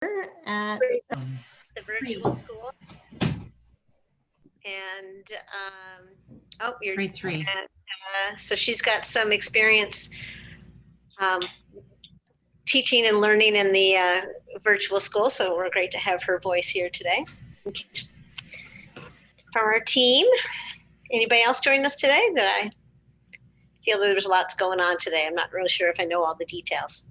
at the virtual school. And oh, you're grade 3. So she's got some experience teaching and learning in the virtual school. So we're great to have her voice here today. From our team, anybody else join us today? That I feel that there was lots going on today. I'm not really sure if I know all the details.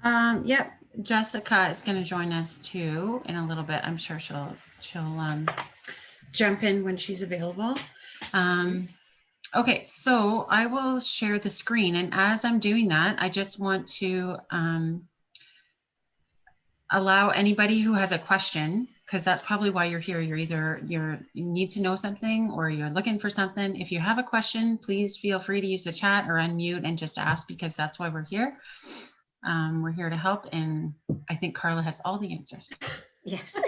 Yep, Jessica is going to join us too in a little bit. I'm sure she'll jump in when she's available. Okay, so I will share the screen, and as I'm doing that, I just want to allow anybody who has a question, because that's probably why you're here. You're either you need to know something or you're looking for something. If you have a question, please feel free to use the chat or unmute and just ask, because that's why we're here. We're here to help, and I think Carla has all the answers. Yes.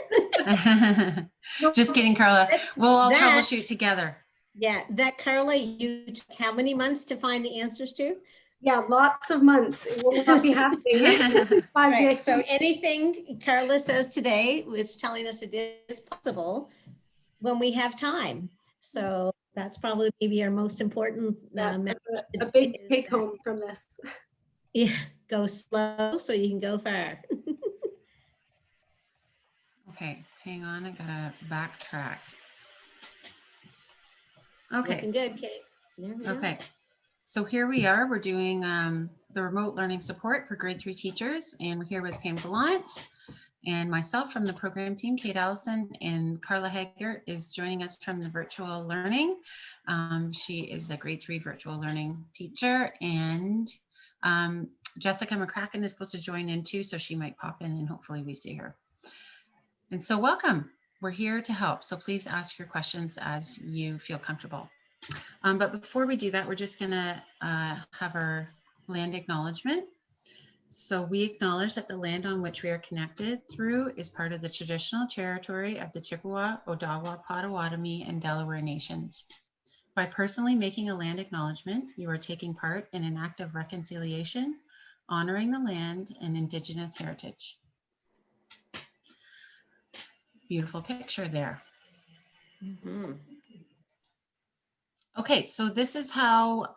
Just kidding, Carla. We'll all troubleshoot together. Yeah, that Carla, you took how many months to find the answers to? Yeah, lots of months. It will not be happening. Right. So anything Carla says today is telling us it is possible when we have time. So that's probably maybe our most important message. A big take home from this. Yeah, go slow so you can go far. Okay, hang on, I gotta backtrack. Okay. Looking good, Kate. Okay, so here we are. We're doing the remote learning support for grade 3 teachers, and we're here with Pam Gallant and myself from the program team, Kate Allison, and Carla Haggart is joining us from the virtual learning. She is a grade 3 virtual learning teacher, and Jessica McCracken is supposed to join in too, so she might pop in and hopefully we see her. And so welcome. We're here to help, so please ask your questions as you feel comfortable. But before we do that, we're just gonna have our land acknowledgement. So we acknowledge that the land on which we are connected through is part of the traditional territory of the Chippewa, Odawa, Potawatomi, and Delaware nations. By personally making a land acknowledgement, you are taking part in an act of reconciliation, honoring the land and Indigenous heritage. Beautiful picture there. Mm-hmm. Okay, so this is how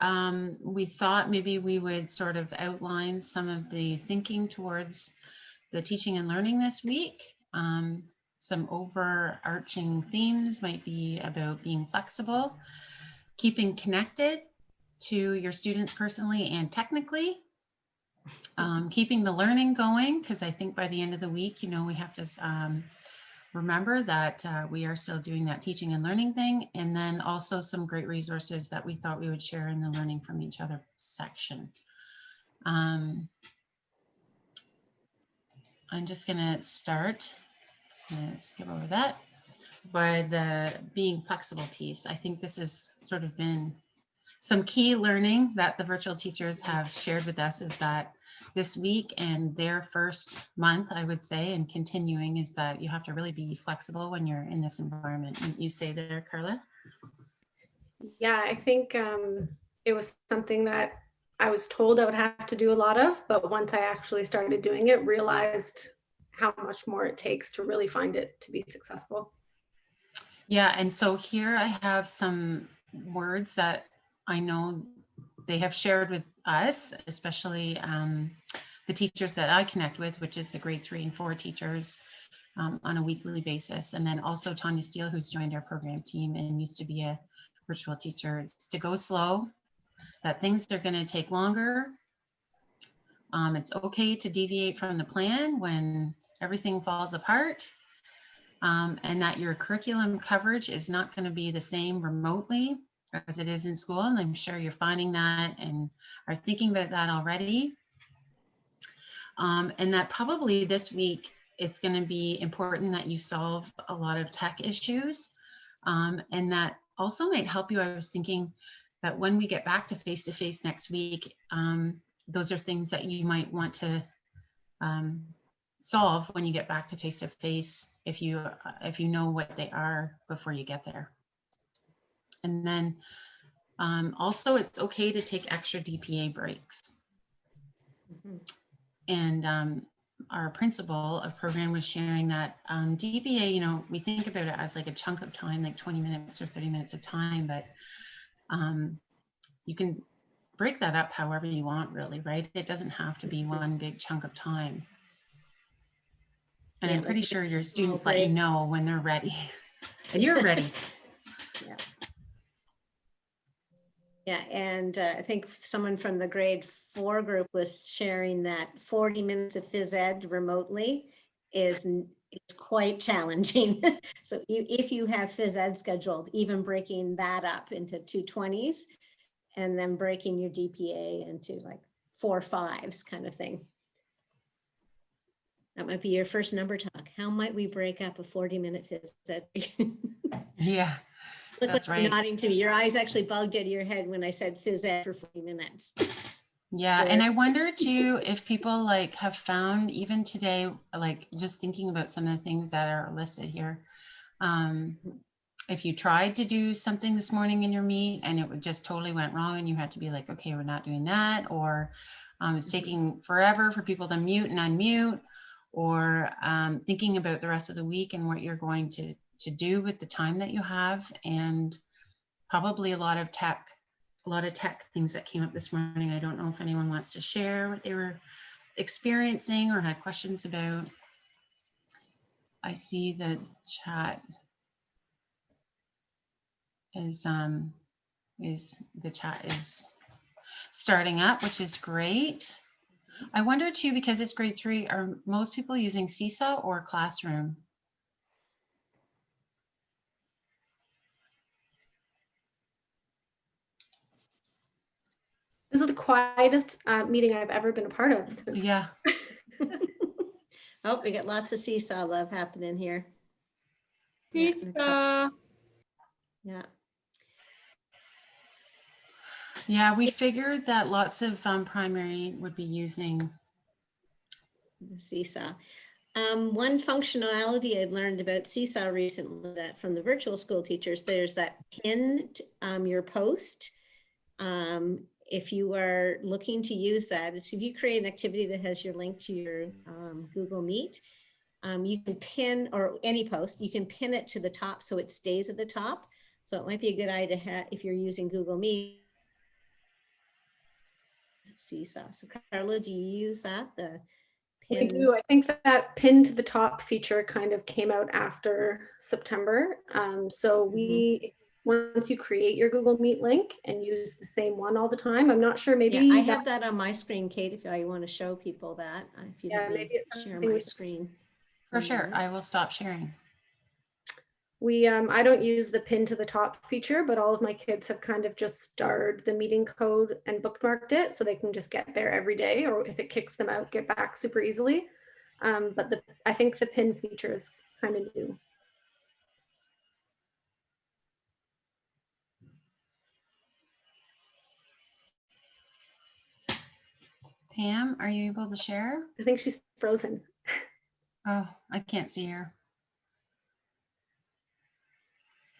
we thought maybe we would sort of outline some of the thinking towards the teaching and learning this week. Some overarching themes might be about being flexible, keeping connected to your students personally and technically, keeping the learning going, because I think by the end of the week, you know, we have to remember that we are still doing that teaching and learning thing, and then also some great resources that we thought we would share in the learning from each other section. I'm just gonna start, skip over that, by the being flexible piece. I think this has sort of been some key learning that the virtual teachers have shared with us, is that this week and their first month, I would say, and continuing, is that you have to really be flexible when you're in this environment. And you say there, Carla? Yeah, I think it was something that I was told I would have to do a lot of, but once I actually started doing it, realized how much more it takes to really find it to be successful. Yeah, and so here I have some words that I know they have shared with us, especially the teachers that I connect with, which is the grade 3 and 4 teachers on a weekly basis. And then also Tanya Steele, who's joined our program team and used to be a virtual teacher. It's to go slow, that things are going to take longer. It's okay to deviate from the plan when everything falls apart. And that your curriculum coverage is not going to be the same remotely as it is in school. And I'm sure you're finding that and are thinking about that already. And that probably this week, it's going to be important that you solve a lot of tech issues. And that also might help you. I was thinking that when we get back to face-to-face next week, those are things that you might want to solve when you get back to face-to-face, if you know what they are before you get there. And then also it's okay to take extra DPA breaks. Mm-hmm. And our principal of program was sharing that DBA, you know, we think about it as like a chunk of time, like 20 minutes or 30 minutes of time, but you can break that up however you want, really, right? It doesn't have to be one big chunk of time. And Yeah, I'm pretty like sure your a small students let you break. know when they're ready. And you're ready. Yeah. Yeah, and I think someone from the grade 4 group was sharing that 40 minutes of phys ed remotely is it's quite challenging. So if you have phys ed scheduled, even breaking that up into 220s and then breaking your DPA into like 4 5s kind of thing. That might be your first number talk. How might we break up a 40-minute phys ed? Yeah, Look that's like you're right. nodding to me. Your eyes actually bugged out of your head when I said phys ed for 40 minutes. Yeah, Story. and I wonder too if people like have found even today, like just thinking about some of the things that are listed here. If you tried to do something this morning in your meet and it just totally went wrong and you had to be like, okay, we're not doing that, or it's taking forever for people to mute and unmute, or thinking about the rest of the week and what you're going to do with the time that you have, and probably a lot of tech things that came up this morning. I don't know if anyone wants to share what they were experiencing or had questions about. I see the chat is starting up, which is great. I wonder too, because it's grade 3, are most people using Seesaw or Classroom? This is the quietest meeting I've ever been a part of. Since Yeah. Oh, we got lots of Seesaw love happening here. Seesaw. Yeah. Yeah, we figured that lots of primary would be using Seesaw. One functionality I learned about Seesaw recently that from the virtual school teachers, there's that pin your post. If you are looking to use that, it's if you create an activity that has your link to your Google Meet, you can pin, or any post, you can pin it to the top so it stays at the top. So it might be a good idea to have, if you're using Google Meet, Seesaw. So Carla, do you use that? The we pin? do. I think that pin to the top feature kind of came out after September. So once you create your Google Meet link and use the same one all the time, I'm not sure, maybe. Yeah, I have that on my screen, Kate, if I want to show people that. If you Yeah, let me maybe it's share something my we- screen. For sure. I will stop sharing. I don't use the pin to the top feature, but all of my kids have kind of just starred the meeting code and bookmarked it so they can just get there every day, or if it kicks them out, get back super easily. But I think the pin feature is kind of new. Pam, are you able to share? I think she's frozen. Oh, I can't see her.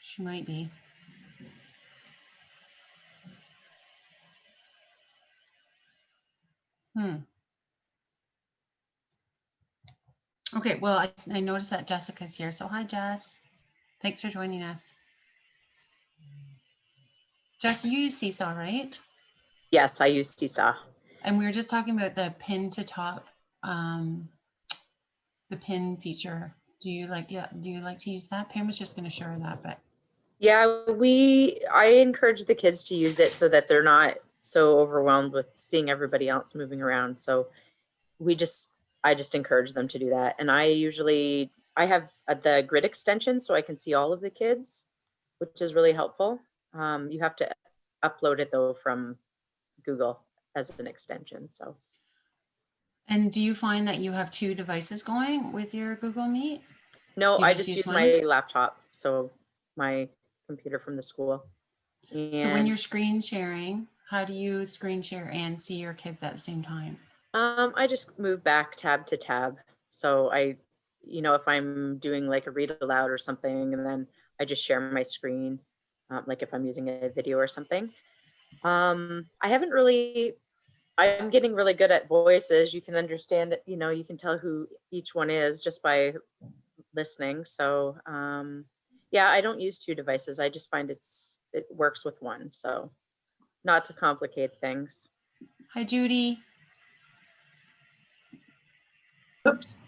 She might be. Okay, well, I noticed that Jessica's here. So hi, Jess. Thanks for joining us. Jess, you use Seesaw, right? Yes, I use Seesaw. And we were just talking about the pin to top, the pin feature. Do you like to use that? Pam was just going to share that, but. Yeah, I encourage the kids to use it so that they're not so overwhelmed with seeing everybody else moving around. So I just encourage them to do that. And I have the grid extension so I can see all of the kids, which is really helpful. You have to upload it though from Google as an extension. So. And do you find that you have 2 devices going with your Google Meet? No, You I just use one? my laptop. So my computer from the school. So when you're screen sharing, how do you screen share and see your kids at the same time? I just move back tab to tab. So if I'm doing like a read aloud or something, and then I just share my screen, like if I'm using a video or something. I haven't really I'm getting really good at voices. You can understand it, you know, you can tell who each one is just by listening. So yeah, I don't use 2 devices. I just find it works with one. So not to complicate things. Hi, Judy. Oops.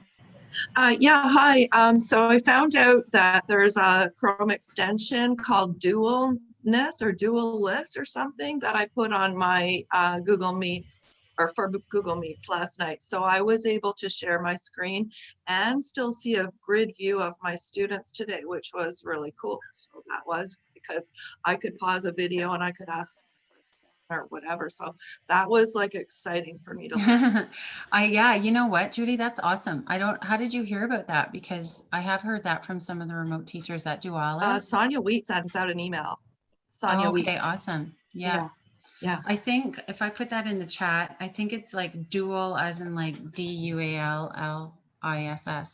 Yeah, hi. So I found out that there's a Chrome extension called Dualness or Dualist or something that I put on my Google Meets or for Google Meets last night. So I was able to share my screen and still see a grid view of my students today, which was really cool. So that was because I could pause a video and I could ask or whatever. So that was like exciting for me to learn. Yeah, you know what, Judy, that's awesome. How did you hear about that? Because I have heard that from some of the remote teachers at Dualis. Sonia Wheat sent us out an email. Sonia Wheat. Okay, awesome. Yeah. Yeah. I think if I put that in the chat, I think it's like dual as in like DUALLISS,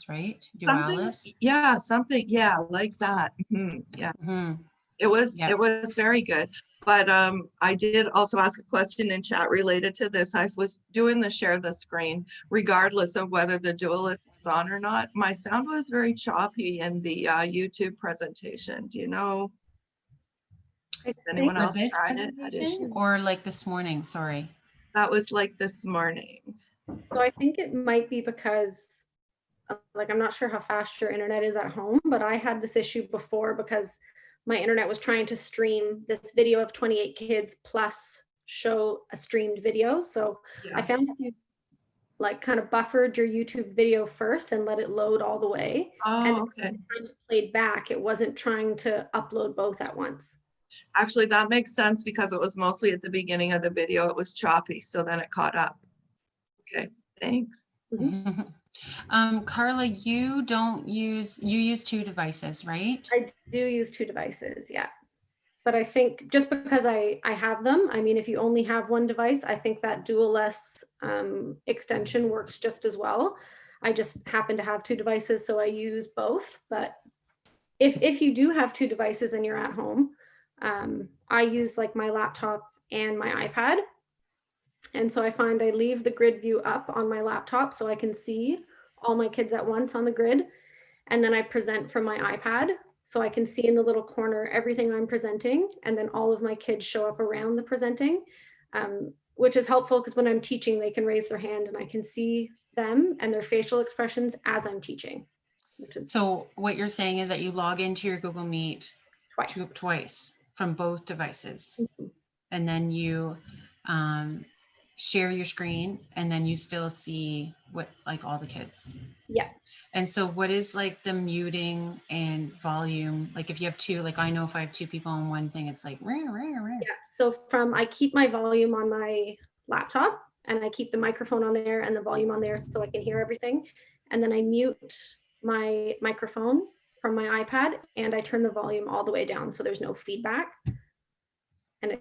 right? Dualis. Something, yeah, like that. Yeah. Mhm. It was Yeah. it was very good. But I did also ask a question in chat related to this. I was doing the share the screen, regardless of whether the dual is on or not. My sound was very choppy in the YouTube presentation. Do you know? I Anyone think For else this tried it? Had presentation issues? or like this morning, sorry. That was like this morning. so. I think it might be because, like, I'm not sure how fast your internet is at home, but I had this issue before because my internet was trying to stream this video of 28 kids plus show a streamed video. So I Yeah. found if you like kind of buffered your YouTube video first and let it load all the way, and Oh, okay. when it played back, it wasn't trying to upload both at once. Actually, that makes sense because it was mostly at the beginning of the video. It was choppy, so then it caught up. Okay, thanks. Carla, you use 2 devices, right? I do use 2 devices, yeah. But I think just because I have them, I mean, if you only have 1 device, I think that dual-less extension works just as well. I just happen to have 2 devices, so I use both. But if you do have 2 devices and you're at home, I use like my laptop and my iPad. And so I find I leave the grid view up on my laptop so I can see all my kids at once on the grid. And then I present from my iPad so I can see in the little corner everything I'm presenting. And then all of my kids show up around the presenting, which is helpful because when I'm teaching, they can raise their hand and I can see them and their facial expressions as I'm teaching. So what you're saying is that you log into your Google Meet twice, twice from both devices. Mm-hmm. And then you share your screen and then you still see what like all the kids. Yeah. And so what is like the muting and volume? Like if you have 2, like I know if I have 2 people on one thing, it's like, rah, rah, rah. Yeah. So I keep my volume on my laptop and I keep the microphone on there and the volume on there so I can hear everything. And then I mute my microphone from my iPad and I turn the volume all the way down so there's no feedback. And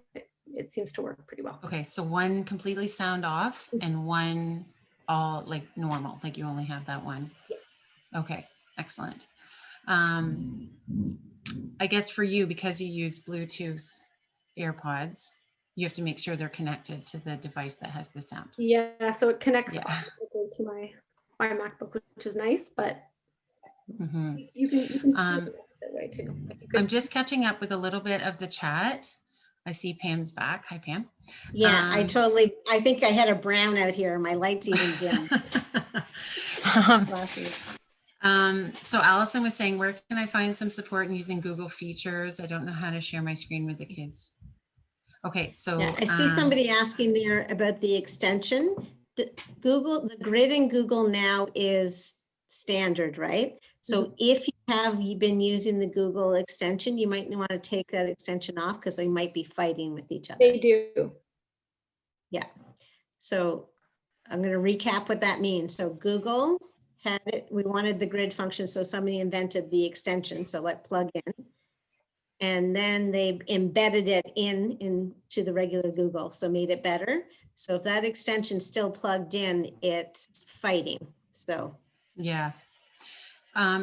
it seems to work pretty well. Okay, so one completely sound off and one all like normal, like you only have that one. Yeah. Okay, excellent. I guess for you, because you use Bluetooth AirPods, you have to make sure they're connected to the device that has the sound. Yeah, so it connects to my MacBook, which is nice, but you can do it the opposite way too. I'm just catching up with a little bit of the chat. I see Pam's back. Hi, Pam. Yeah, I think I had a brown out here. My light's even dim. So Allison was saying, where can I find some support in using Google features? I don't know how to share my screen with the kids. Okay, so yeah, I see somebody asking there about the extension. The grid in Google now is standard, right? So if you've been using the Google extension, you might want to take that extension off because they might be fighting with each other. They do. Yeah. So I'm going to recap what that means. So Google had it, we wanted the grid function, so somebody invented the extension, so let plug in. And then they embedded it into the regular Google, so made it better. So if that extension's still plugged in, it's fighting. So yeah.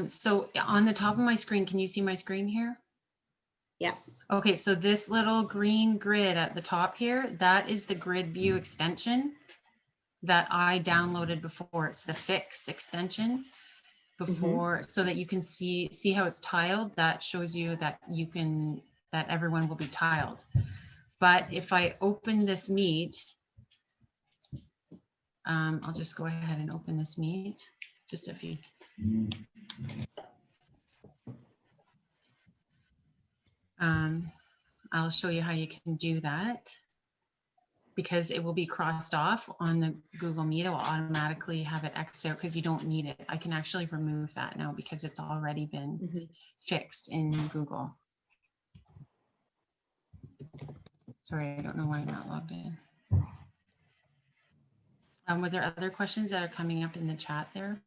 So on the top of my screen, can you see my screen here? yeah. Okay, so this little green grid at the top here, that is the grid view extension. that I downloaded before. It's the Fix extension before, so that you can see how it's tiled. That shows you that that everyone will be tiled. But if I open this Meet, I'll just go ahead and open this Meet. Just a few. I'll show you how you can do that, because it will be crossed off on the Google Meet. It will automatically have it X out because you don't need it. I can actually remove that now because it's already been fixed in Google. Sorry, I don't know why I'm not logged in. Were there other questions that are coming up in the chat there?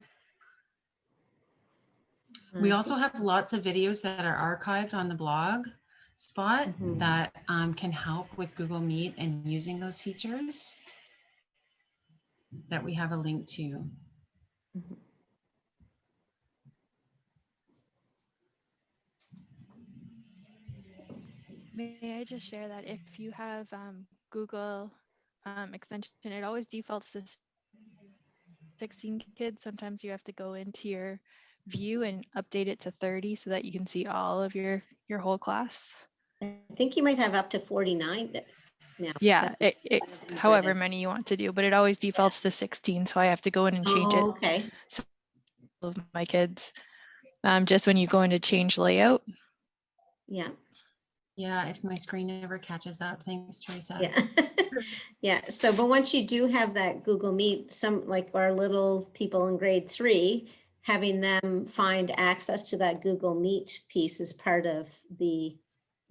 We also have lots of videos that are archived on the blog spot that can help with Google Meet and using those features that we have a link to. May I just share that if you have Google extension, it always defaults to 16 kids. Sometimes you have to go into your view and update it to 30 so that you can see all of your whole class. I think you might have up to 49 now. Yeah, So however many you want to do, but it always defaults to 16, so I have to go in and change it. Okay. So of my kids, just when you go into change layout. Yeah. Yeah, if my screen never catches up. Thanks, Teresa. Yeah. Yeah. So, but once you do have that Google Meet, some like our little people in grade 3, having them find access to that Google Meet piece is part of the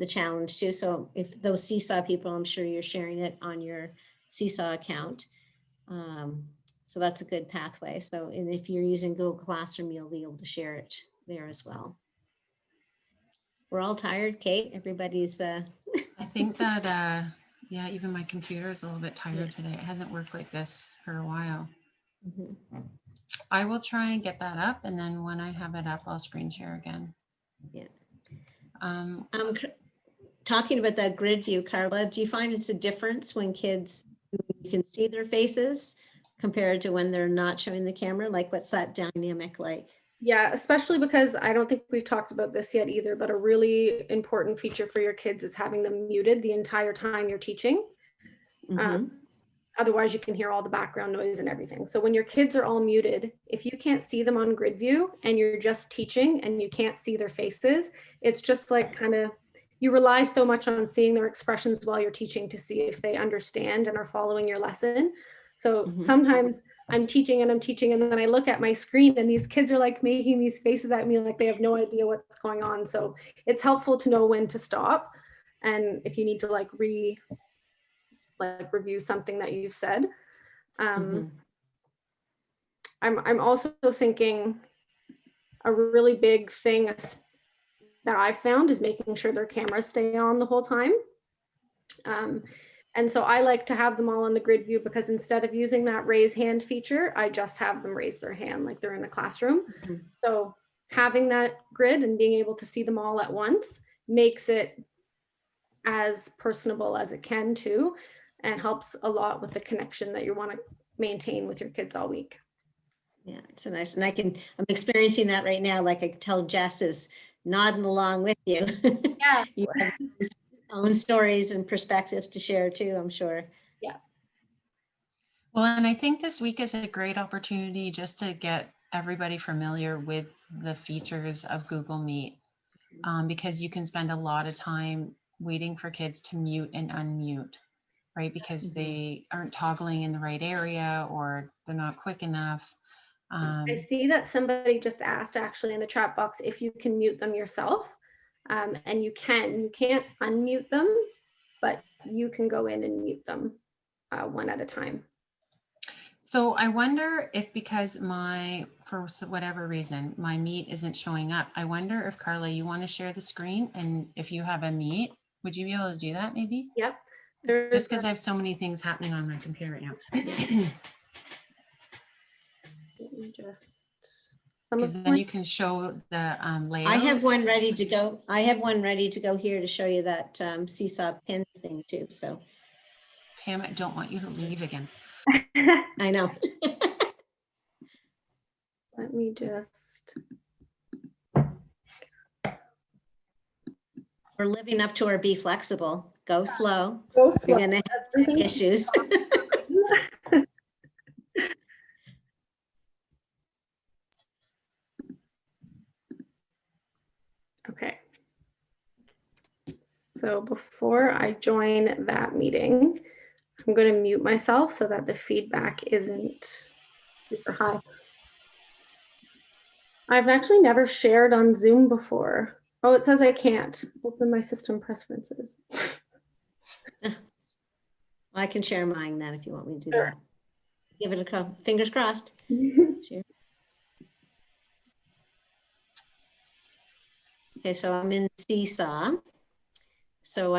challenge too. So if those Seesaw people, I'm sure you're sharing it on your Seesaw account. So that's a good pathway. So, and if you're using Google Classroom, you'll be able to share it there as well. We're all tired, Kate. Everybody's I think that yeah, even my computer is a little bit tired today. It hasn't worked like this for a while. I will try and get that up, and then when I have it up, I'll screen share again. Yeah. Um, Talking about that grid view, Carla, do you find it's a difference when kids, you can see their faces compared to when they're not showing the camera? Like, what's that dynamic like? Yeah, especially because I don't think we've talked about this yet either, but a really important feature for your kids is having them muted the entire time you're teaching. Otherwise, you can hear all the background noise and everything. So when your kids are all muted, if you can't see them on grid view and you're just teaching and you can't see their faces, it's just like kind of, you rely so much on seeing their expressions while you're teaching to see if they understand and are following your lesson. So sometimes I'm teaching and then I look at my screen and these kids are like making these faces at me like they have no idea what's going on. So it's helpful to know when to stop. And if you need to review something that you've said. I'm also thinking a really big thing that I've found is making sure their cameras stay on the whole time. And so I like to have them all in the grid view because instead of using that raise hand feature, I just have them raise their hand like they're in a classroom. So having that grid and being able to see them all at once makes it as personable as it can too, and helps a lot with the connection that you want to maintain with your kids all week. Yeah, it's a nice, and I'm experiencing that right now. Like I can tell Jess is nodding along with you. Yeah. You have your own stories and perspectives to share too, I'm sure. Yeah. well, and I think this week is a great opportunity just to get everybody familiar with the features of Google Meet, because you can spend a lot of time waiting for kids to mute and unmute, right? Because they aren't toggling in the right area or they're not quick enough. I see that somebody just asked actually in the chat box if you can mute them yourself. And you can't unmute them, but you can go in and mute them one at a time. So I wonder if because for whatever reason, my Meet isn't showing up. I wonder if Carla, you want to share the screen, and if you have a Meet, would you be able to do that maybe? Yep. Just because I have so many things happening on my computer right now. Because then you can show the layout. I have one ready to go. I have one ready to go here to show you that Seesaw pin thing too. So Pam, I don't want you to leave again. I know. Let me just, We're living up to our be flexible. Go slow. go You're slow. gonna have Everything- issues. Okay. So before I join that meeting, I'm going to mute myself so that the feedback isn't super high. I've actually never shared on Zoom before. Oh, it says I can't. Open my system preferences. I can share mine then if you want me to do Sure. that. Give it a go. Fingers crossed. Share. Okay, so I'm in Seesaw. So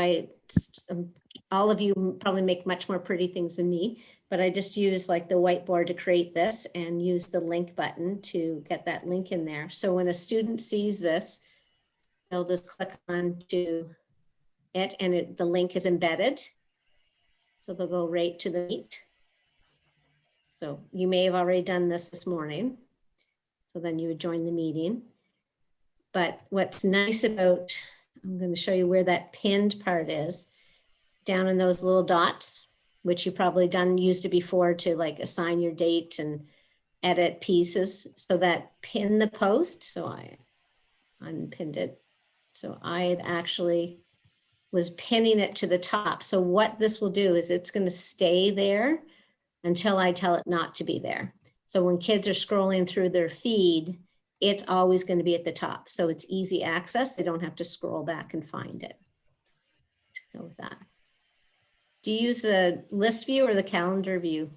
all of you probably make much more pretty things than me, but I just use like the whiteboard to create this and use the link button to get that link in there. So when a student sees this, they'll just click on to it and the link is embedded. So they'll go right to the meet. So you may have already done this morning. So then you would join the meeting. But what's nice about, I'm going to show you where that pinned part is, down in those little dots, which you probably used it before to like assign your date and edit pieces. So that pin the post. So I unpinned it. So I actually was pinning it to the top. So what this will do is it's going to stay there until I tell it not to be there. So when kids are scrolling through their feed, it's always going to be at the top. So it's easy access. They don't have to scroll back and find it. To go with that. Do you use the list view or the calendar view?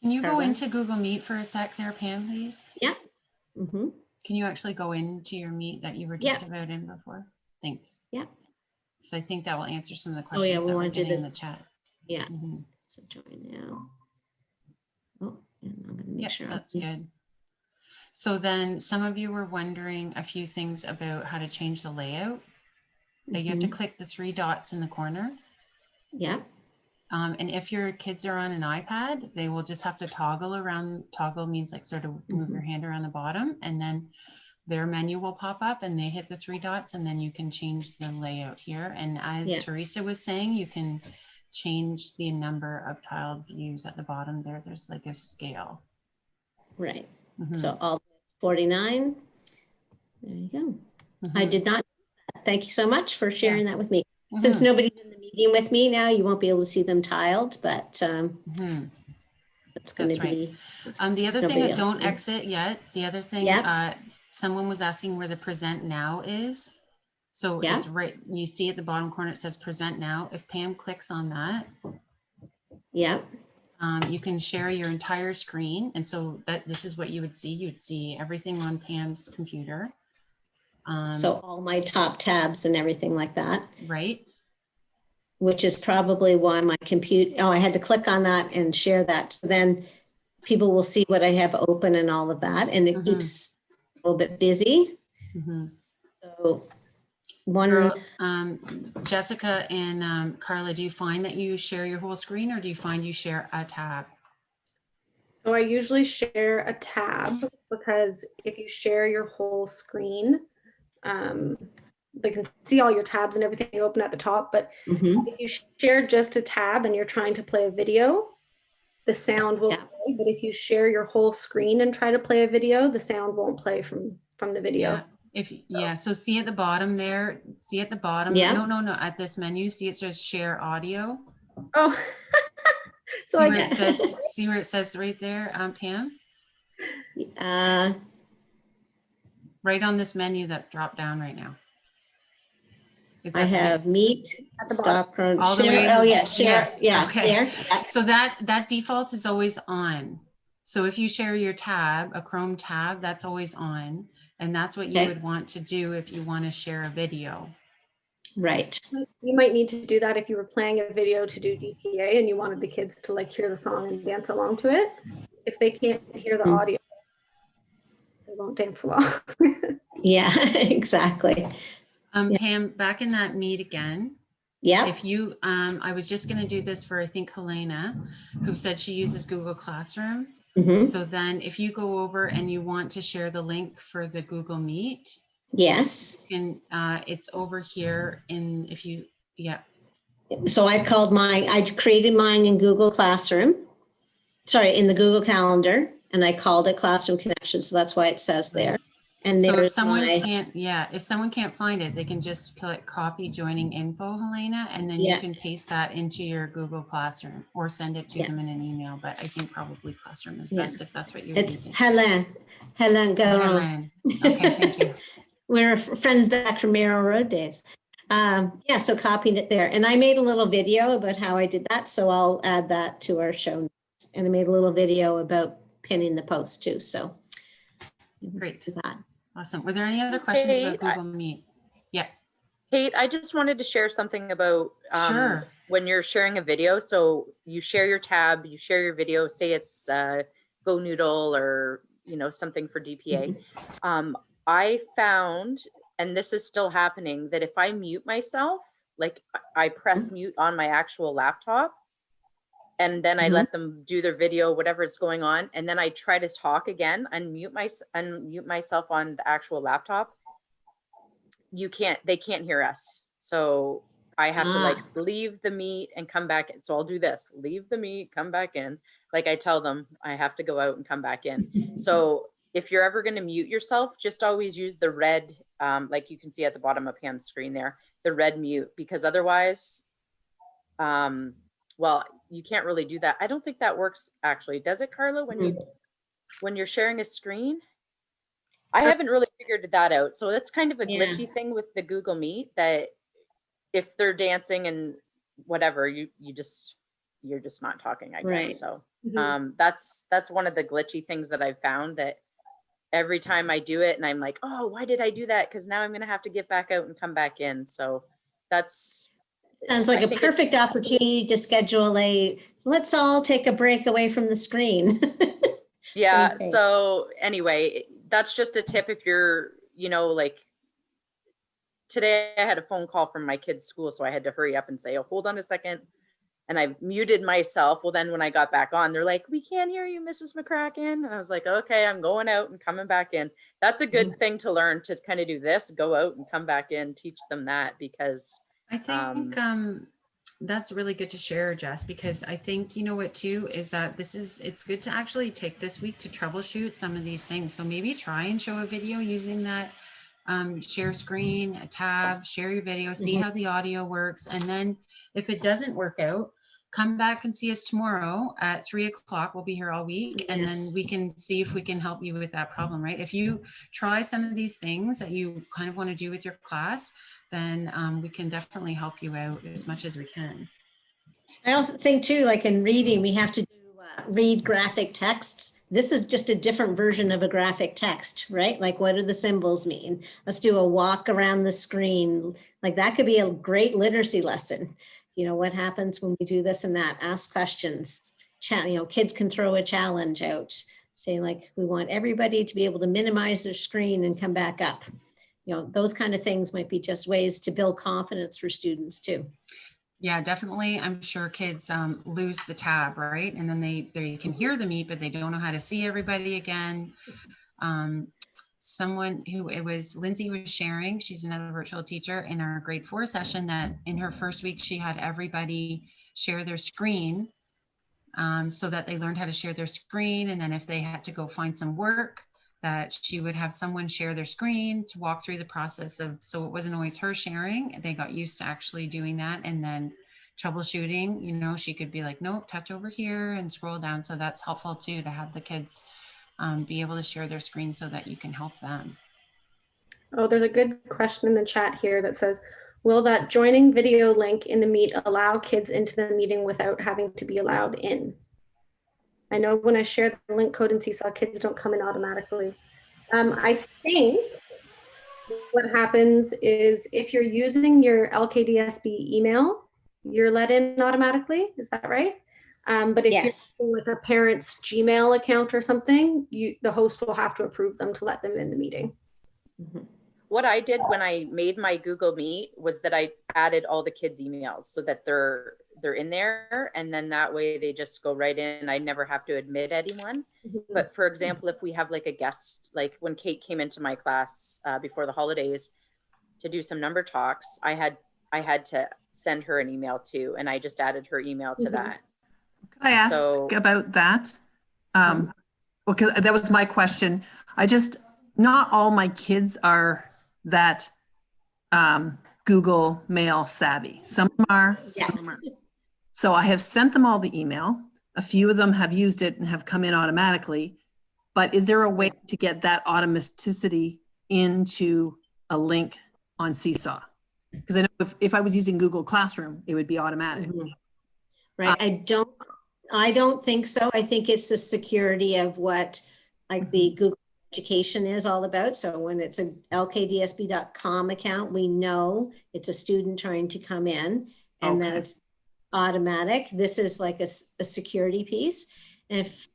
Can you go Carla? into Google Meet for a sec there, Pam, please? Yeah. Mm-hmm. Can you actually go into your Meet that you were just about in before? Thanks. Yeah. So I think that will answer some of the Oh, yeah, questions we that we're want to do getting in the- the chat. Yeah. Mhm. So join now. Oh, and I'm going to make Yeah, sure. that's good. So then some of you were wondering a few things about how to change the layout. You have to click the 3 dots in the corner. Yeah. And if your kids are on an iPad, they will just have to toggle around. Toggle means like sort of move your hand around the bottom, and then their menu will pop up and they hit the 3 dots, and then you can change the layout here. And as Teresa was saying, you can change the number of tiled views at the bottom there. There's like a scale. Right. So all 49. There you go. I did not. Thank you so much for sharing that with me. Since nobody's in the meeting with me now, you won't be able to see them tiled, but it's going to be. The other thing, nobody else. don't exit yet. The other thing, someone was asking where the present now is. So it's right, you see at the bottom corner, it says present now. If Pam clicks on that, you can share your entire screen. And so this is what you would see. You'd see everything on Pam's computer. So all my top tabs and everything like that. Right. Which is probably why my computer, I had to click on that and share that. So then people will see what I have open and all of that. And it keeps a little bit busy. So Jessica and Carla, do you find that you share your whole screen, or do you find you share a tab? So I usually share a tab, because if you share your whole screen, they can see all your tabs and everything open at the top. But if you share just a tab and you're trying to play a video, the sound will play. But if you share your whole screen and try to play a video, the sound won't play from the video. So see at the bottom there, no, at this menu, see it says share audio. Oh, so see where it says right there, Pam? Right on this menu that's dropped down right now. I have meet, stop, share. Oh yeah, share. Yes. Yeah. Okay. So that default is always on. So if you share your tab, a Chrome tab, that's always on. And that's what you would want to do if you want to share a video. Right. You might need to do that if you were playing a video to do DPA and you wanted the kids to like hear the song and dance along to it. If they can't hear the audio, they won't dance along. Yeah, exactly. Pam, back in that meet again. Yeah. If you, I was just gonna do this for, I think, Helena, who said she uses Google Classroom. Mhm. So then if you go over and you want to share the link for the Google Meet, Yes. and it's over here in, if you, yeah. So I created mine in Google Classroom. Sorry, in the Google Calendar, and I called it Classroom Connection. So that's why it says there. And So if there's someone my, can't, if someone can't find it, they can just click copy joining info, Helena, and then you Yeah. can paste that into your Google Classroom or send it to Yeah. them in an email. But I think probably Classroom is Yeah. best if that's what you're it's using. Helen Garon. Helen. Okay, thank you. We're friends back from Merrill Road days. Yeah, so copied it there. And I made a little video about how I did that. So I'll add that to our show notes. And I made a little video about pinning the post too. So Great. do that. Awesome. Were there any other questions about Kate, Google Meet? Yeah, Kate, I just wanted to share something about sure. when you're sharing a video. So you share your tab, you share your video, say it's Go Noodle or, you know, something for DPA. I found, and this is still happening, that if I mute myself, like I press mute on my actual laptop, and then I let them do their video, whatever is going on, and then I try to talk again, unmute myself on the actual laptop, they can't hear us. So I have to like leave the meet and come back. So I'll do this, leave the meet, come back in. Like I tell them I have to go out and come back in. So if you're ever going to mute yourself, just always use the red, like you can see at the bottom of Pam's screen there, the red mute, because otherwise, well, you can't really do that. I don't think that works actually. Does it, Carla, when you're sharing a screen? I haven't really figured that out. So that's kind of a glitchy thing with the Google Meet, that if they're dancing and whatever, you're just not talking, I guess. Right. So that's one of the glitchy things that I've found, that every time I do it and I'm like, oh, why did I do that? Because now I'm going to have to get back out and come back in. So that's Sounds like a perfect opportunity to schedule let's all take a break away from the screen. yeah. So anyway, that's just a tip if you're, you know, like today I had a phone call from my kid's school, so I had to hurry up and say, oh, hold on a second. And I muted myself. Well, then when I got back on, they're like, we can't hear you, Mrs. McCracken. And I was like, okay, I'm going out and coming back in. That's a good thing to learn, to kind of do this, go out and come back in, teach them that, because I think that's really good to share, Jess, because I think, you know what too, is that it's good to actually take this week to troubleshoot some of these things. So maybe try and show a video using that share screen, a tab, share your video, see how the audio works. And then if it doesn't work out, come back and see us tomorrow at 3 o'clock. We'll be here all week. And then we can see if we can help you with that problem, right? If you try some of these things that you kind of want to do with your class, then we can definitely help you out as much as we can. I also think too, like in reading, we have to read graphic texts. This is just a different version of a graphic text, right? Like, what do the symbols mean? Let's do a walk around the screen. Like that could be a great literacy lesson. You know, what happens when we do this and that? Ask questions. You know, kids can throw a challenge out, saying like, we want everybody to be able to minimize their screen and come back up. You know, those kind of things might be just ways to build confidence for students too. Yeah, definitely. I'm sure kids lose the tab, right? And then they can hear the meet, but they don't know how to see everybody again. Someone who Lindsay was sharing, she's another virtual teacher in our grade 4 session, that in her first week, she had everybody share their screen so that they learned how to share their screen. And then if they had to go find some work, that she would have someone share their screen to walk through the process of, so it wasn't always her sharing. They got used to actually doing that. And then troubleshooting, you know, she could be like, nope, touch over here and scroll down. So that's helpful too, to have the kids be able to share their screen so that you can help them. Oh, there's a good question in the chat here that says, will that joining video link in the Meet allow kids into the meeting without having to be allowed in? I know when I share the link code in Seesaw, kids don't come in automatically. I think what happens is if you're using your LKDSB email, you're let in automatically. Is that right? But if you're using like a parent's Gmail account or something, the host will have to approve them to let them in the meeting. what I did when I made my Google Meet was that I added all the kids' emails so that they're in there, and then that way they just go right in. I never have to admit anyone. But for example, if we have like a guest, like when Kate came into my class before the holidays to do some number talks, I had to send her an email too, and I just added her email to that. Could I ask So- about that? Because that was my question. Not all my kids are that Google Mail savvy. Some of them are, some of them aren't. So I have sent them all the email. A few of them have used it and have come in automatically. But is there a way to get that automaticity into a link on Seesaw? Because I know if I was using Google Classroom, it would be automatic. Right. I don't think so. I think it's the security of what like the Google Education is all about. So when it's a lkdsb.com account, we know it's a student trying to come in, and then it's automatic. This is like a security piece. And if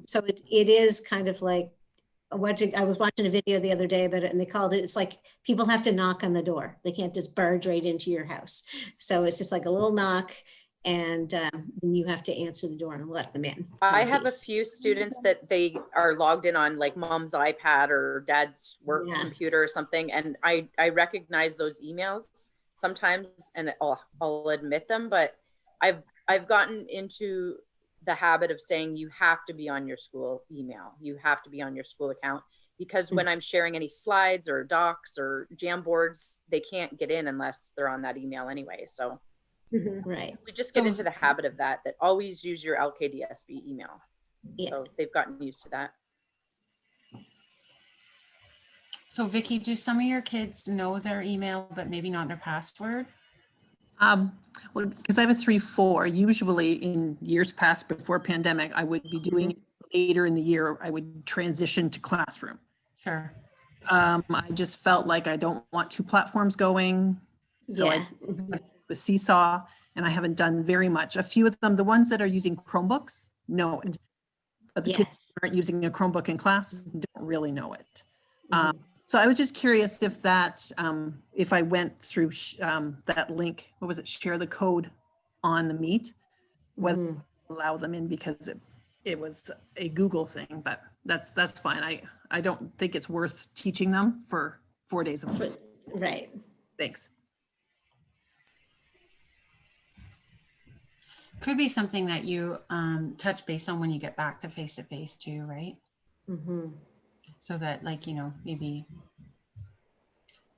so it is kind of like I was watching a video the other day about it, and they called it, it's like people have to knock on the door. They can't just barge right into your house. So it's just like a little knock, and you have to answer the door and let them in. I have a few students that they are logged in on like mom's iPad or dad's work computer or something. And I recognize those emails sometimes, and I'll admit them, but I've gotten into the habit of saying you have to be on your school email. You have to be on your school account, because when I'm sharing any slides or docs or Jamboards, they can't get in unless they're on that email anyway. So right. we just get into the habit of that always use your LKDSB email. So they've gotten used to that. So Vicky, do some of your kids know their email, but maybe not their password? Well, because I have a 3-4, usually in years past before pandemic, I would be doing it later in the year. I would transition to Classroom. Sure. I just felt like I don't want two platforms going. So I with Seesaw, and I haven't done very much. A few of them, the ones that are using Chromebooks, know it. But the kids who aren't using a Chromebook in class don't really know it. So I was just curious if that, if I went through that link, what was it, share the code on the Meet, whether allow them in, because it was a Google thing, but that's fine. I don't think it's worth teaching them for 4 days a week. Right. Thanks. Could be something that you touch base on when you get back to face too, right? So that, like, you know, maybe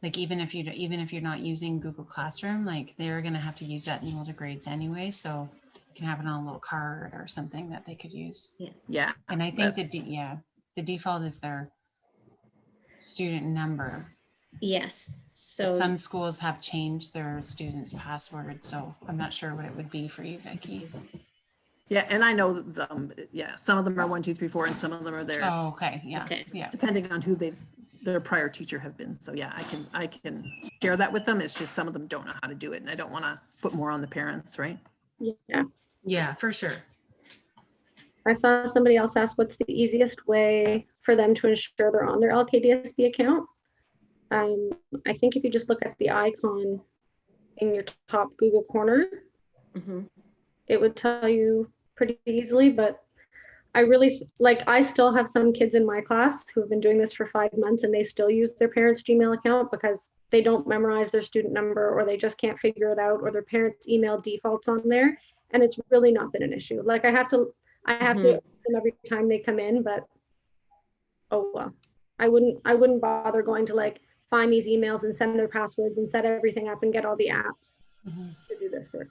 like even if you're not using Google Classroom, like they're gonna have to use that in older grades anyway. So you can have it on a little card or something that they could use. Yeah. And I think the default is their student number. Yes. So But some schools have changed their students' password, so I'm not sure what it would be for you, Vicky. Yeah, and I know them. Yeah, some of them are 1, 2, 3, 4, and some of them are there. Oh, okay, yeah, Okay. yeah. Depending on who their prior teacher have been. So yeah, I can share that with them. It's just some of them don't know how to do it, and I don't want to put more on the parents, right? Yeah. Yeah, for sure. I saw somebody else ask what's the easiest way for them to ensure they're on their LKDSB account. I think if you just look at the icon in your top Google corner, it would tell you pretty easily. But I still have some kids in my class who have been doing this for 5 months, and they still use their parents' Gmail account because they don't memorize their student number, or they just can't figure it out, or their parents' email defaults on there. And it's really not been an issue. Like I have to them every time they come in, but oh well. I wouldn't bother going to like find these emails and send their passwords and set everything up and get all the apps to do this for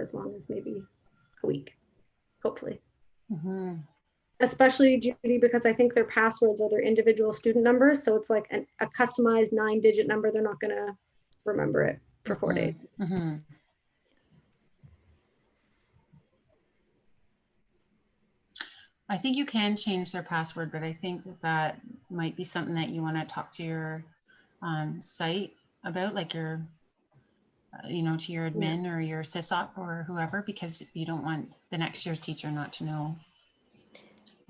as long as maybe a week, hopefully. Especially, Judy, because I think their passwords are their individual student numbers. So it's like a customized 9-digit number. They're not going to remember it for 4 days. I think you can change their password, but I think that might be something that you want to talk to your site about, like your, to your admin or your sysop or whoever, because you don't want the next year's teacher not to know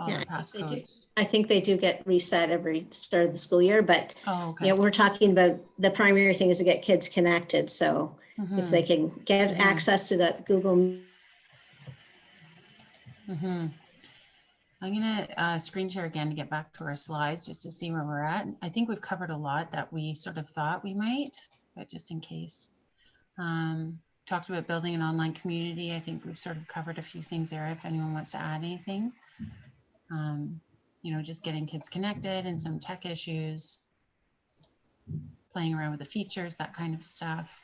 all Yeah, the I think they do. passcodes. I think they do get reset every start of the school year, but Oh, okay. we're talking about the primary thing is to get kids connected. So if they can get access to that Google. I'm gonna screen share again to get back to our slides just to see where we're at. I think we've covered a lot that we sort of thought we might, but just in case. Talked about building an online community. I think we've sort of covered a few things there if anyone wants to add anything. You know, just getting kids connected and some tech issues, playing around with the features, that kind of stuff.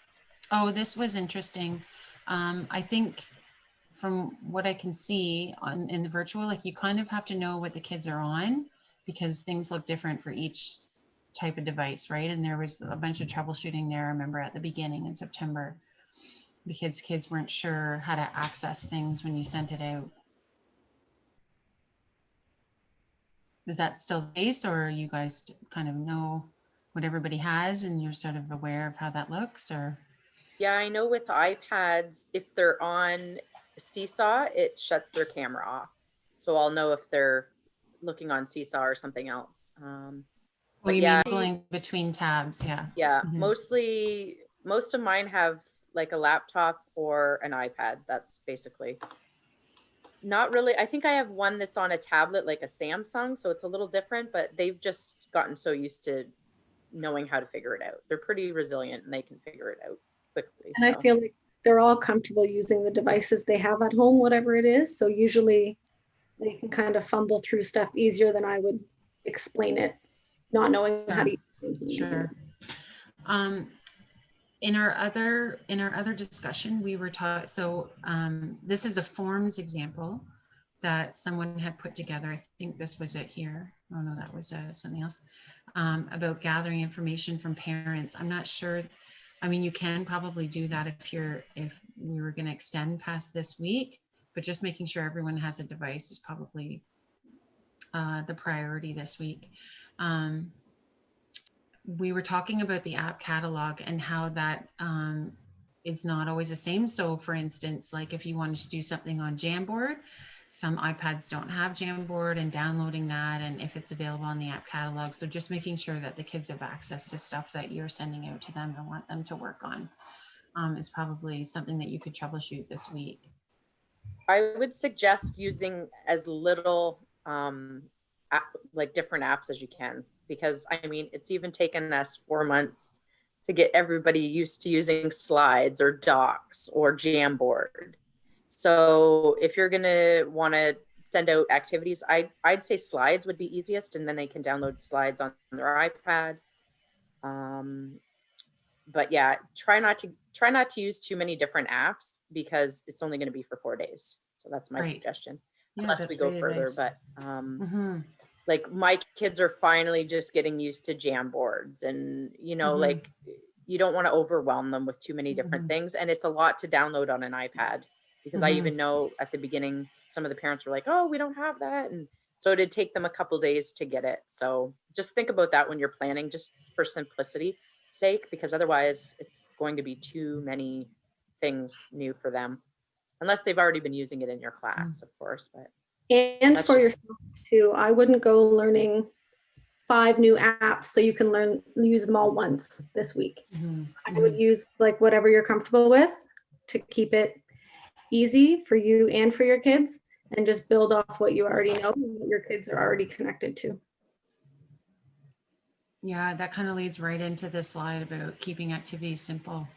Oh, this was interesting. I think from what I can see in the virtual, like you kind of have to know what the kids are on because things look different for each type of device, right? And there was a bunch of troubleshooting there, I remember at the beginning in September, because kids weren't sure how to access things when you sent it out. Is that still the case, or you guys kind of know what everybody has and you're sort of aware of how that looks, or? Yeah, I know with iPads, if they're on Seesaw, it shuts their camera off. So I'll know if they're looking on Seesaw or something else. Well, you mean going between tabs, yeah. Yeah, mostly, most of mine have like a laptop or an iPad. That's basically. Not really. I think I have one that's on a tablet, like a Samsung. So it's a little different, but they've just gotten so used to knowing how to figure it out. They're pretty resilient and they can figure it out quickly. And I feel like they're all comfortable using the devices they have at home, whatever it is. So usually they can kind of fumble through stuff easier than I would explain it, not knowing how to use things. Sure. In our other discussion, we were taught, so this is a forms example that someone had put together. I think this was it here. Oh no, that was something else, about gathering information from parents. I'm not sure. I mean, you can probably do that if we were going to extend past this week, but just making sure everyone has a device is probably the priority this week. We were talking about the app catalog and how that is not always the same. So for instance, like if you wanted to do something on Jamboard, some iPads don't have Jamboard, and downloading that, and if it's available on the app catalog. So just making sure that the kids have access to stuff that you're sending out to them and want them to work on is probably something that you could troubleshoot this week. I would suggest using as little like different apps as you can, because I mean, it's even taken us 4 months to get everybody used to using Slides or Docs or Jamboard. So if you're gonna want to send out activities, I'd say Slides would be easiest, and then they can download Slides on their iPad. But yeah, try not to use too many different apps because it's only going to be for 4 days. So that's my suggestion, unless we go further. Advice. But like my kids are finally just getting used to Jamboards, and you know, like you don't want to overwhelm them with too many different things, and it's a lot to download on an iPad. Because I even know at the beginning, some of the parents were like, oh, we don't have that. And so it'd take them a couple days to get it. So just think about that when you're planning, just for simplicity sake, because otherwise it's going to be too many things new for them, unless they've already been using it in your class, of course. But and for yourself too, I wouldn't go learning 5 new apps so you can use them all once this week. I would use like whatever you're comfortable with to keep it easy for you and for your kids, and just build off what you already know and what your kids are already connected to. Yeah, that kind of leads right into this slide about keeping activities simple,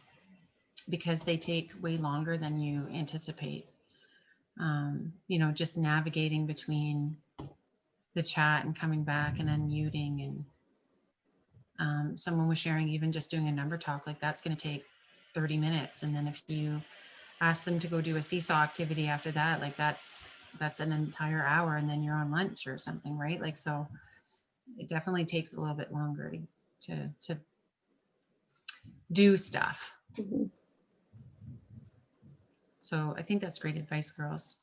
because they take way longer than you anticipate. You know, just navigating between the chat and coming back and unmuting, and someone was sharing even just doing a number talk, like that's going to take 30 minutes. And then if you ask them to go do a Seesaw activity after that, like that's an entire hour, and then you're on lunch or something, right? Like, so it definitely takes a little bit longer to do stuff. So I think that's great advice, girls.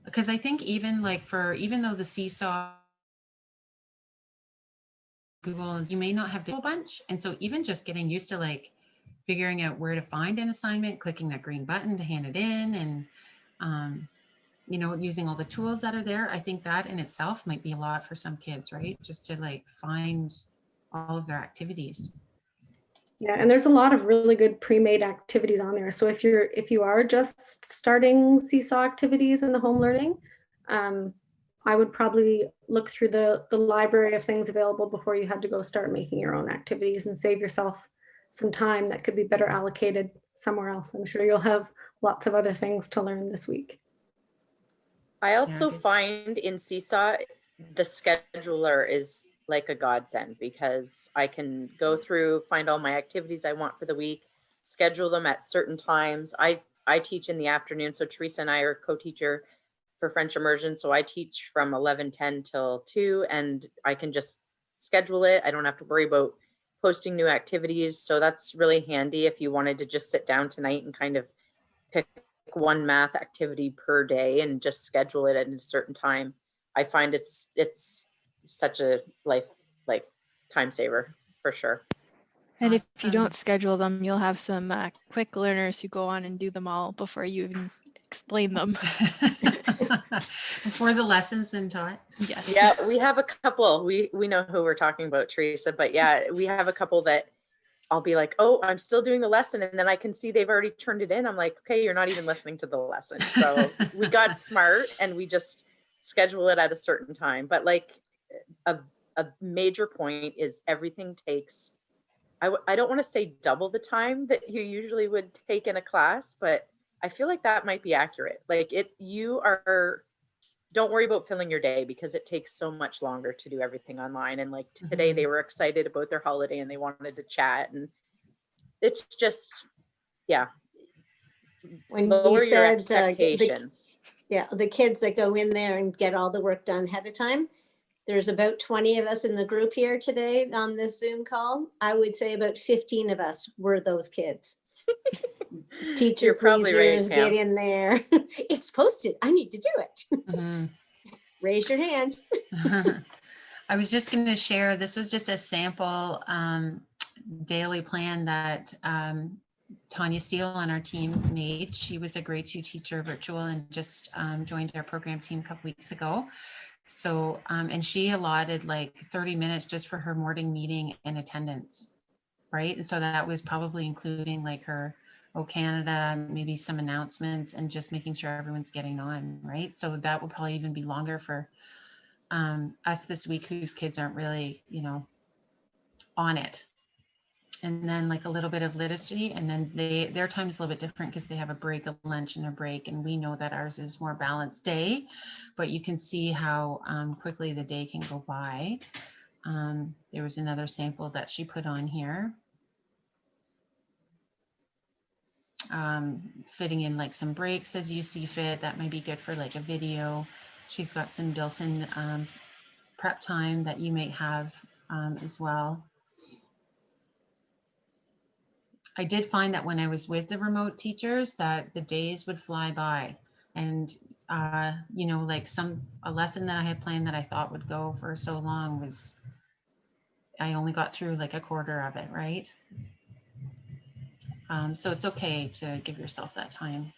Because I think even though the Seesaw, Google, you may not have a bunch. And so even just getting used to like figuring out where to find an assignment, clicking that green button to hand it in, and you know, using all the tools that are there, I think that in itself might be a lot for some kids, right? Just to like find all of their activities. Yeah, and there's a lot of really good pre-made activities on there. So if you are just starting Seesaw activities in the home learning, I would probably look through the library of things available before you had to go start making your own activities, and save yourself some time that could be better allocated somewhere else. I'm sure you'll have lots of other things to learn this week. I also good. find in Seesaw, the scheduler is like a godsend, because I can go through, find all my activities I want for the week, schedule them at certain times. I teach in the afternoon, so Teresa and I are co-teacher for French immersion. So I teach from 11:10 till 2, and I can just schedule it. I don't have to worry about posting new activities. So that's really handy if you wanted to just sit down tonight and kind of pick one math activity per day and just schedule it at a certain time. I find it's such a time saver for sure. And if you Awesome. don't schedule them, you'll have some quick learners who go on and do them all before you even explain them. Before the lesson's been taught. Yes. Yeah, we have a couple. We know who we're talking about, Teresa, but yeah, we have a couple that I'll be like, oh, I'm still doing the lesson. And then I can see they've already turned it in. I'm like, okay, you're not even listening to the lesson. So we got smart and we just schedule it at a certain time. But like a major point is everything takes, I don't want to say double the time that you usually would take in a class, but I feel like that might be accurate. Like don't worry about filling your day, because it takes so much longer to do everything online. And like today they were excited about their holiday and they wanted to chat, and it's just, yeah. When Lower you your said expectations. the kids that go in there and get all the work done ahead of time, there's about 20 of us in the group here today on this Zoom call. I would say about 15 of us were those kids. Teacher You're probably right, pleasers, Pam. get in there. It's posted. I need to do it. Mhm. Raise your hand. I was just going to share, this was just a sample daily plan that Tanya Steele on our team made. She was a grade 2 teacher virtual and just joined our program team a couple weeks ago. So, and she allotted like 30 minutes just for her morning meeting and attendance, right? And so that was probably including like her O Canada, maybe some announcements, and just making sure everyone's getting on, right? So that will probably even be longer for us this week, whose kids aren't really, you know, on it. And then like a little bit of literacy, and then their time is a little bit different because they have a break, a lunch and a break, and we know that ours is more balanced day, but you can see how quickly the day can go by. There was another sample that she put on here, fitting in like some breaks as you see fit. That might be good for like a video. She's got some built-in prep time that you might have as well. I did find that when I was with the remote teachers that the days would fly by, and you know, like a lesson that I had planned that I thought would go for so long was, I only got through like a quarter of it, right? So it's okay to give yourself that time.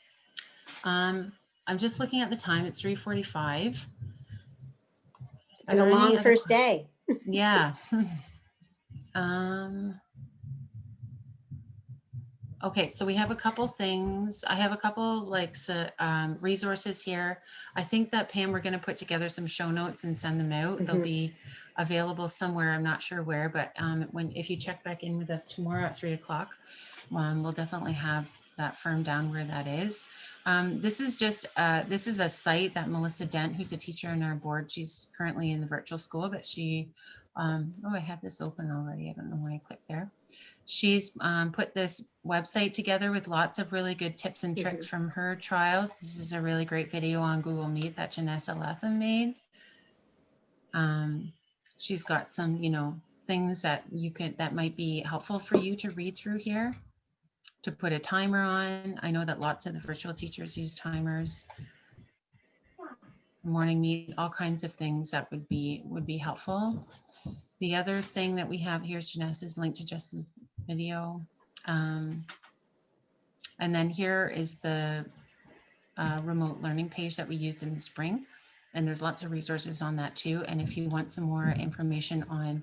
I'm just looking at the time, it's 3:45. And a long first day. Yeah. Okay, so we have a couple things. I have a couple like resources here. I think that Pam, we're going to put together some show notes and send them out. They'll be available somewhere. I'm not sure where, but if you check back in with us tomorrow at 3 o'clock, we'll definitely have that firm down where that is. This is just this is a site that Melissa Dent, who's a teacher on our board, she's currently in the virtual school, but she oh, I had this open already. I don't know why I clicked there. She's put this website together with lots of really good tips and tricks from her trials. This is a really great video on Google Meet that Janessa Latham made. She's got some, you know, things that that might be helpful for you to read through here, to put a timer on. I know that lots of the virtual teachers use timers. Morning meet, all kinds of things that would be helpful. The other thing that we have here is Janessa's link to Justin's video. And then here is the remote learning page that we used in the spring. And there's lots of resources on that too. And if you want some more information on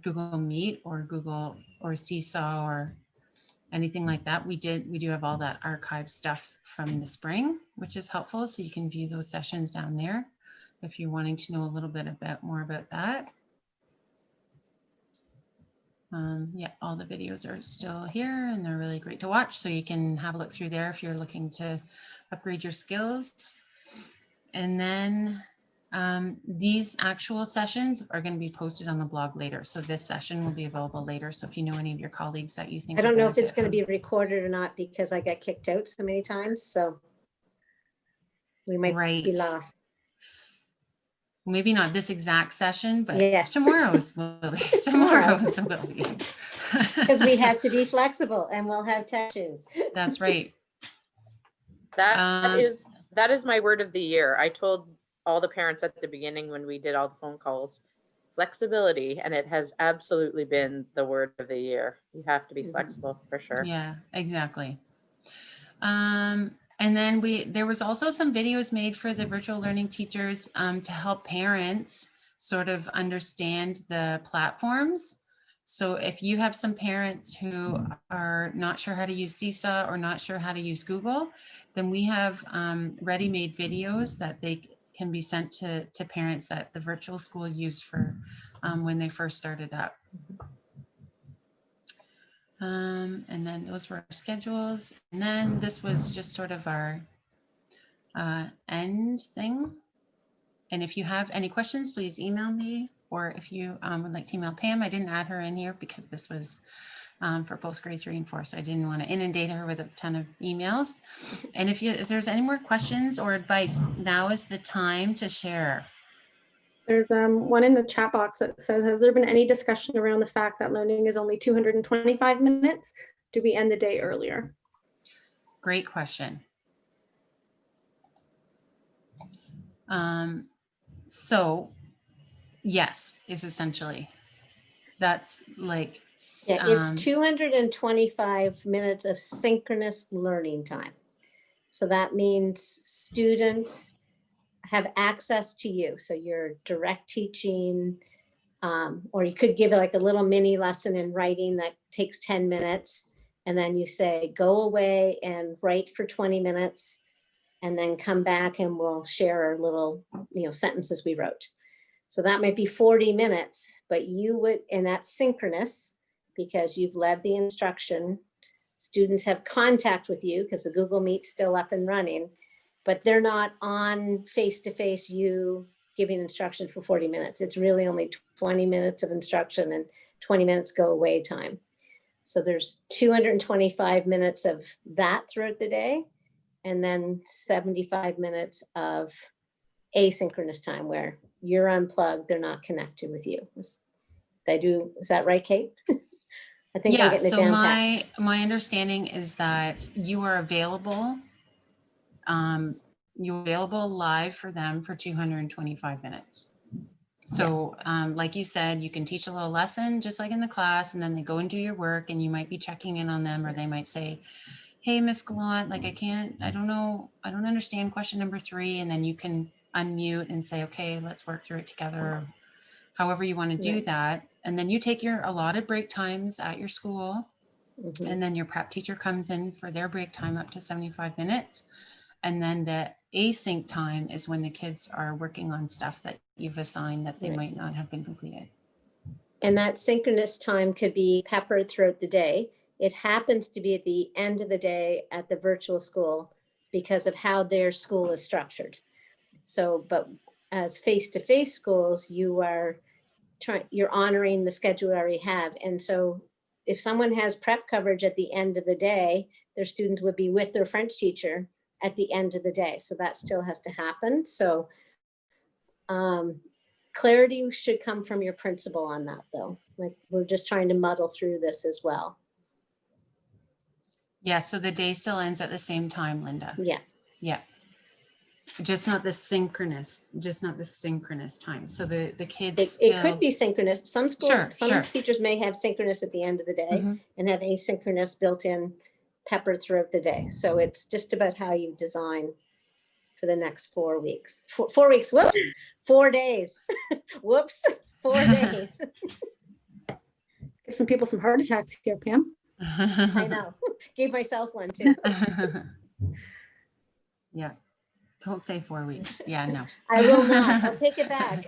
Google Meet or Google or Seesaw or anything like that, we do have all that archive stuff from the spring, which is helpful. So you can view those sessions down there if you're wanting to know a little bit more about that. Yeah, all the videos are still here and they're really great to watch. So you can have a look through there if you're looking to upgrade your skills. And then these actual sessions are going to be posted on the blog later. So this session will be available later. So if you know any of your colleagues that you think I don't know if it's going to be recorded or not because I got kicked out so many times. So we might be lost. Maybe not this exact session, but yes, tomorrow's will be. Tomorrow's will be. Because we have to be flexible and we'll have tech issues. That's right. That is my word of the year. I told all the parents at the beginning when we did all the phone calls, flexibility, and it has absolutely been the word of the year. You have to be flexible for sure. Yeah, exactly. And then there was also some videos made for the virtual learning teachers to help parents sort of understand the platforms. So if you have some parents who are not sure how to use Seesaw or not sure how to use Google, then we have ready-made videos that they can be sent to parents that the virtual school used for when they first started up. And then those were our schedules. And then this was just sort of our end thing. And if you have any questions, please email me. Or if you would like to email Pam, I didn't add her in here because this was for both grade 3 and 4. So I didn't want to inundate her with a ton of emails. And if there's any more questions or advice, now is the time to share. There's one in the chat box that says, has there been any discussion around the fact that learning is only 225 minutes? Do we end the day earlier? Great question. So yes, is essentially, that's like. Yeah, it's 225 minutes of synchronous learning time. So that means students have access to you. So you're direct teaching, or you could give it like a little mini lesson in writing that takes 10 minutes. And then you say, go away and write for 20 minutes and then come back and we'll share our little, sentences we wrote. So that might be 40 minutes, but you would, and that's synchronous because you've led the instruction. Students have contact with you because the Google Meet's still up and running, but they're not on face-to-face you giving instruction for 40 minutes. It's really only 20 minutes of instruction and 20 minutes go away time. So there's 225 minutes of that throughout the day, and then 75 minutes of asynchronous time where you're unplugged, they're not connected with you. Is that right, Kate? I think yeah, I'm getting it so down my understanding is that you are available. You're available live for them for 225 minutes. So like you said, you can teach a little lesson just like in the class, and then they go and do your work and you might be checking in on them, or they might say, hey, Miss Gallant, like I don't know, I don't understand question number 3. And then you can unmute and say, okay, let's work through it together, or however you want to do that. And then you take your allotted break times at your school. And then your prep teacher comes in for their break time up to 75 minutes. And then the async time is when the kids are working on stuff that you've assigned that they might not have been completed. And that synchronous time could be peppered throughout the day. It happens to be at the end of the day at the virtual school because of how their school is structured. So, but as face-to-face schools, you're honoring the schedule you already have. And so if someone has prep coverage at the end of the day, their students would be with their French teacher at the end of the day. So that still has to happen. So clarity should come from your principal on that though. Like we're just trying to muddle through this as well. Yeah, so the day still ends at the same time, Linda. Yeah. Yeah. Just not the synchronous time. So the kids it could be synchronous. Some schools, Sure. teachers may have synchronous at the end of the day and have asynchronous built in peppered throughout the day. So it's just about how you design for the next 4 weeks. 4 weeks, whoops, 4 days. Whoops, 4 days. Give some people some heart attacks here, Pam. I know. Gave myself one too. Yeah. Don't say 4 weeks. Yeah, no. I will not. I'll take it back.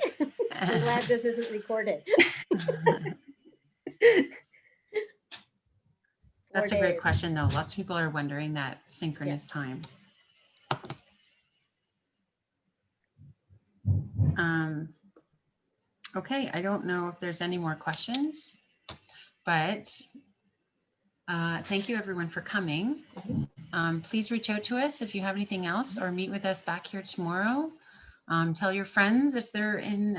I'm glad this isn't recorded. That's 4 a great days. question, though. Lots of people are wondering that synchronous time. Okay, I don't know if there's any more questions, but thank you everyone for coming. Please reach out to us if you have anything else, or meet with us back here tomorrow. Tell your friends if they're in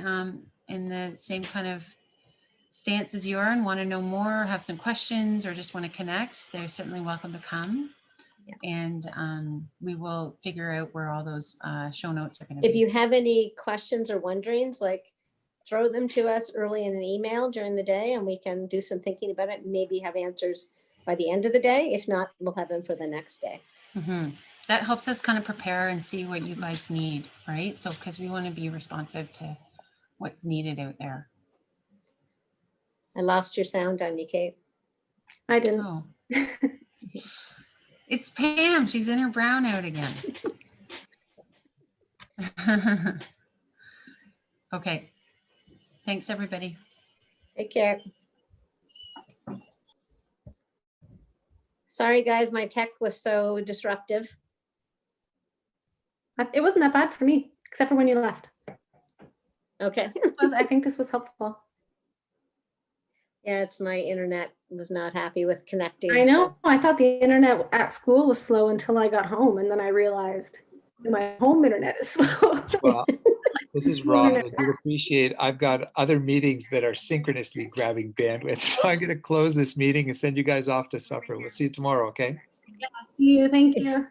the same kind of stance as you are and want to know more, or have some questions, or just want to connect. They're certainly welcome to come. Yeah. And we will figure out where all those show notes are going to be. If you have any questions or wonderings, like, throw them to us early in an email during the day, and we can do some thinking about it and maybe have answers by the end of the day. If not, we'll have them for the next day. Mm-hmm. That helps us kind of prepare and see what you guys need, right? So, because we want to be responsive to what's needed out there. I lost your sound on you, Kate. I didn't. Oh. It's Pam. She's in her brownout again. Okay. Thanks, everybody. Take care. Sorry, guys, my tech was so disruptive. It wasn't that bad for me, except for when you left. Okay. I think this was helpful. Yeah, it's my internet was not happy with connecting. I know. So. I thought the internet at school was slow until I got home, and then I realized my home internet is slow. Well, this is Rob. As you'd appreciate, I've got other meetings that are synchronously grabbing bandwidth. So I'm going to close this meeting and send you guys off to supper. We'll see you tomorrow, okay? Yeah, see you. Thank you.